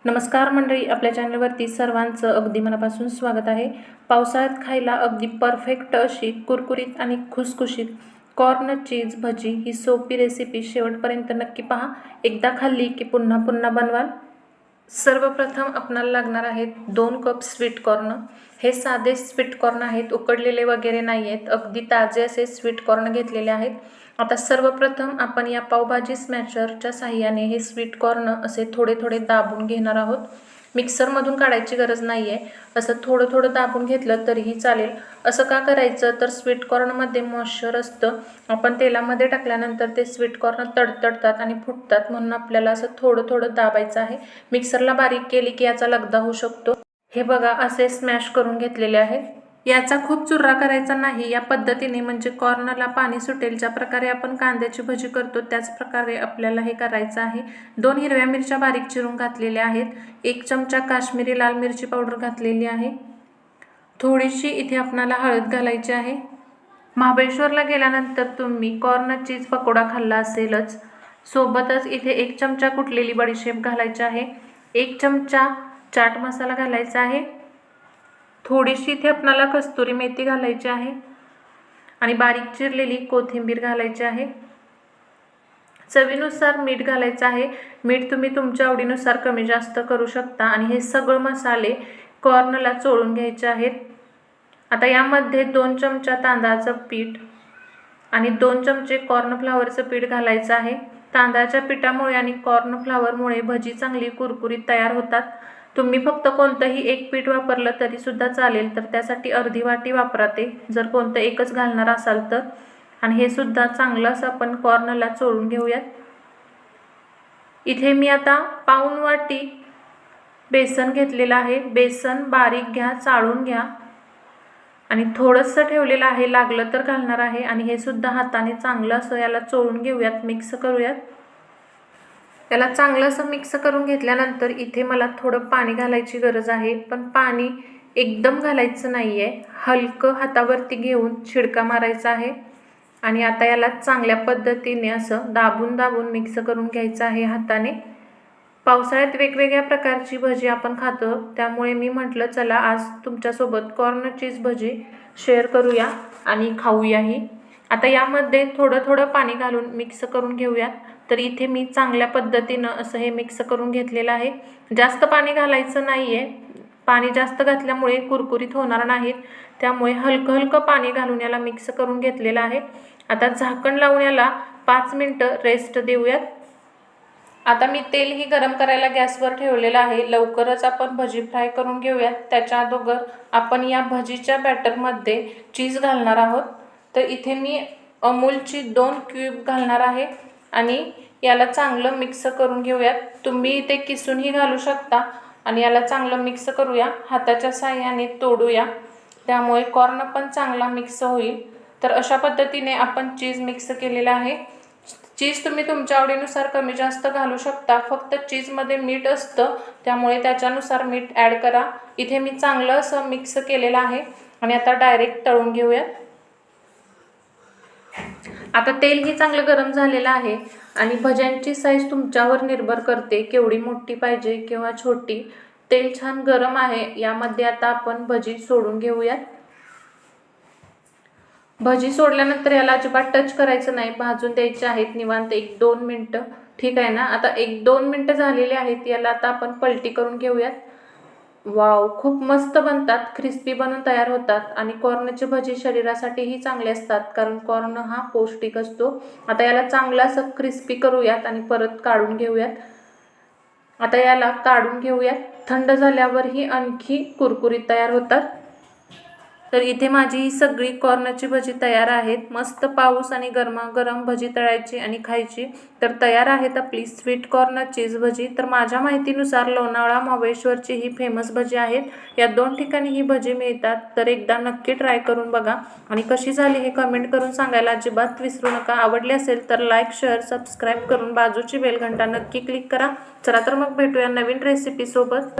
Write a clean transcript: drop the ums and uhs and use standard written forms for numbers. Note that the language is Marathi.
नमस्कार मंडळी, आपल्या चॅनलवरती सर्वांचं अगदी मनापासून स्वागत आहे। पावसाळ्यात खायला अगदी परफेक्ट अशी कुरकुरीत आणि खुसखुशीत कॉर्न चीज भजी ही सोपी रेसिपी शेवटपर्यंत नक्की पहा। एकदा खाल्ली की पुन्हा पुन्हा बनवाल। सर्वप्रथम आपल्याला लागणार आहेत 2 कप स्वीट कॉर्न। हे साधे स्वीट कॉर्न आहेत, उकडलेले वगैरे नाही आहेत, अगदी ताजे असे स्वीट कॉर्न घेतलेले आहेत। आता सर्वप्रथम आपण या पावभाजी स्मॅशरच्या साहाय्याने हे स्वीट कॉर्न असे थोडे थोडे दाबून घेणार आहोत। मिक्सरमधून काढायची गरज नाही आहे, असं थोडं थोडं दाबून घेतलं तरीही चालेल। असं का करायचं तर स्वीट कॉर्नमध्ये मॉइश्चर असतं, आपण तेलामध्ये टाकल्यानंतर ते स्वीट कॉर्न तडतडतात आणि फुटतात, म्हणून आपल्याला असं थोडं थोडं दाबायचं आहे। मिक्सरला बारीक केली की याचा लगदा होऊ शकतो। हे बघा, असे स्मॅश करून घेतलेले आहे। याचा खूप चुर्रा करायचा नाही, या पद्धतीने म्हणजे कॉर्नला पाणी सुटेल। ज्या प्रकारे आपण कांद्याची भजी करतो त्याच प्रकारे आपल्याला हे करायचं आहे। 2 हिरव्या मिरच्या बारीक चिरून घातलेल्या आहेत, 1 चमचा काश्मीरी लाल मिरची पावडर घातलेली आहे, थोडीशी इथे आपल्याला हळद घालायची आहे। महाबळेश्वरला गेल्यानंतर तुम्ही कॉर्न चीज पकोडा खाल्ला असेलच, सोबतच इथे 1 चमचा कुटलेली बडीशेप घालायची आहे, 1 चमचा चाट मसाला घालायचा आहे, थोडीशी इथे आपल्याला कस्तुरी मेथी घालायची आहे आणि बारीक चिरलेली कोथिंबीर घालायची आहे। चवीनुसार मीठ घालायचं आहे। मीठ तुम्ही तुमच्या आवडीनुसार कमी जास्त करू शकता आणि हे सगळे मसाले कॉर्नला चोळून घ्यायचे आहेत। आता यामध्ये 2 चमचा तांदळाचं पीठ आणि 2 चमचे कॉर्नफ्लॉवरचं पीठ घालायचं आहे। तांदळाच्या पिठामुळे आणि कॉर्नफ्लॉवरमुळे भजी चांगली कुरकुरीत तयार होतात। तुम्ही फक्त कोणतंही एक पीठ वापरलं तरी सुद्धा चालेल, तर त्यासाठी अर्धी वाटी वापरा ते, जर कोणतं एकच घालणार असाल तर। आणि हे सुद्धा चांगलं असं आपण कॉर्नला चोळून घेऊयात। इथे मी आता पाऊण वाटी बेसन घेतलेलं आहे। बेसन बारीक घ्या, चाळून घ्या आणि थोडंसं ठेवलेलं आहे, लागलं तर घालणार आहे। आणि हे सुद्धा हाताने चांगलं असं याला चोळून घेऊयात, मिक्स करूयात। त्याला चांगलं असं मिक्स करून घेतल्यानंतर इथे मला थोडं पाणी घालायची गरज आहे, पण पाणी एकदम घालायचं नाही आहे, हलकं हातावरती घेऊन छिडका मारायचा आहे। आणि आता याला चांगल्या पद्धतीने असं दाबून दाबून मिक्स करून घ्यायचं आहे हाताने। पावसाळ्यात वेगवेगळ्या प्रकारची भजी आपण खातो, त्यामुळे मी म्हटलं चला आज तुमच्यासोबत कॉर्न चीज भजी शेअर करूया आणि खाऊयाही। आता यामध्ये थोडं थोडं पाणी घालून मिक्स करून घेऊयात। तर इथे मी चांगल्या पद्धतीनं असं हे मिक्स करून घेतलेलं आहे। जास्त पाणी घालायचं नाही आहे, पाणी जास्त घातल्यामुळे कुरकुरीत होणार नाहीत, त्यामुळे हलकं हलकं पाणी घालून याला मिक्स करून घेतलेलं आहे। आता झाकण लावून याला 5 मिनिटं रेस्ट देऊयात। आता मी तेलही गरम करायला गॅसवर ठेवलेलं आहे, लवकरच आपण भजी फ्राय करून घेऊयात। त्याच्या अगोदर आपण या भजीच्या बॅटरमध्ये चीज घालणार आहोत। तर इथे मी अमूलची 2 क्यूब घालणार आहे आणि याला चांगलं मिक्स करून घेऊयात। तुम्ही इथे किसूनही घालू शकता आणि याला चांगलं मिक्स करूया, हाताच्या साहाय्याने तोडूया, त्यामुळे कॉर्न पण चांगला मिक्स होईल। तर अशा पद्धतीने आपण चीज मिक्स केलेला आहे। चीज तुम्ही तुमच्या आवडीनुसार कमी जास्त घालू शकता, फक्त चीजमध्ये मीठ असतं, त्यामुळे त्याच्यानुसार मीठ ॲड करा। इथे मी चांगलं असं मिक्स केलेलं आहे आणि आता डायरेक्ट तळून घेऊयात। आता तेलही चांगलं गरम झालेलं आहे आणि भज्यांची साईज तुमच्यावर निर्भर करते, केवढी मोठी पाहिजे किंवा छोटी। तेल छान गरम आहे, यामध्ये आता आपण भजी सोडून घेऊयात। भजी सोडल्यानंतर याला अजिबात टच करायचं नाही, भाजून द्यायचे आहेत निवांत 1-2 मिनटं, ठीक आहे ना। आता 1-2 मिनटं झालेली आहेत, याला आता आपण पलटी करून घेऊयात। वाव, खूप मस्त बनतात, क्रिस्पी बनून तयार होतात आणि कॉर्नची भजी शरीरासाठीही चांगले असतात, कारण कॉर्न हा पौष्टिक असतो। आता याला चांगलं असं क्रिस्पी करूयात आणि परत काढून घेऊयात। आता याला काढून घेऊयात, थंड झाल्यावरही आणखी कुरकुरीत तयार होतात। तर इथे माझी ही सगळी कॉर्नची भजी तयार आहेत। मस्त पाऊस आणि गरमागरम भजी तळायची आणि खायची। तर तयार आहेत आपली स्वीट कॉर्न चीज भजी। तर माझ्या माहितीनुसार लोणावळा महाबळेश्वरची ही फेमस भजी आहेत, या 2 ठिकाणी ही भजी मिळतात। तर एकदा नक्की ट्राय करून बघा आणि कशी झाली हे कमेंट करून सांगायला अजिबात विसरू नका। आवडली असेल तर लाईक, शेअर, सबस्क्राईब करून बाजूची बेल घंटा नक्की क्लिक करा। चला तर मग भेटूया नवीन रेसिपी सोबत।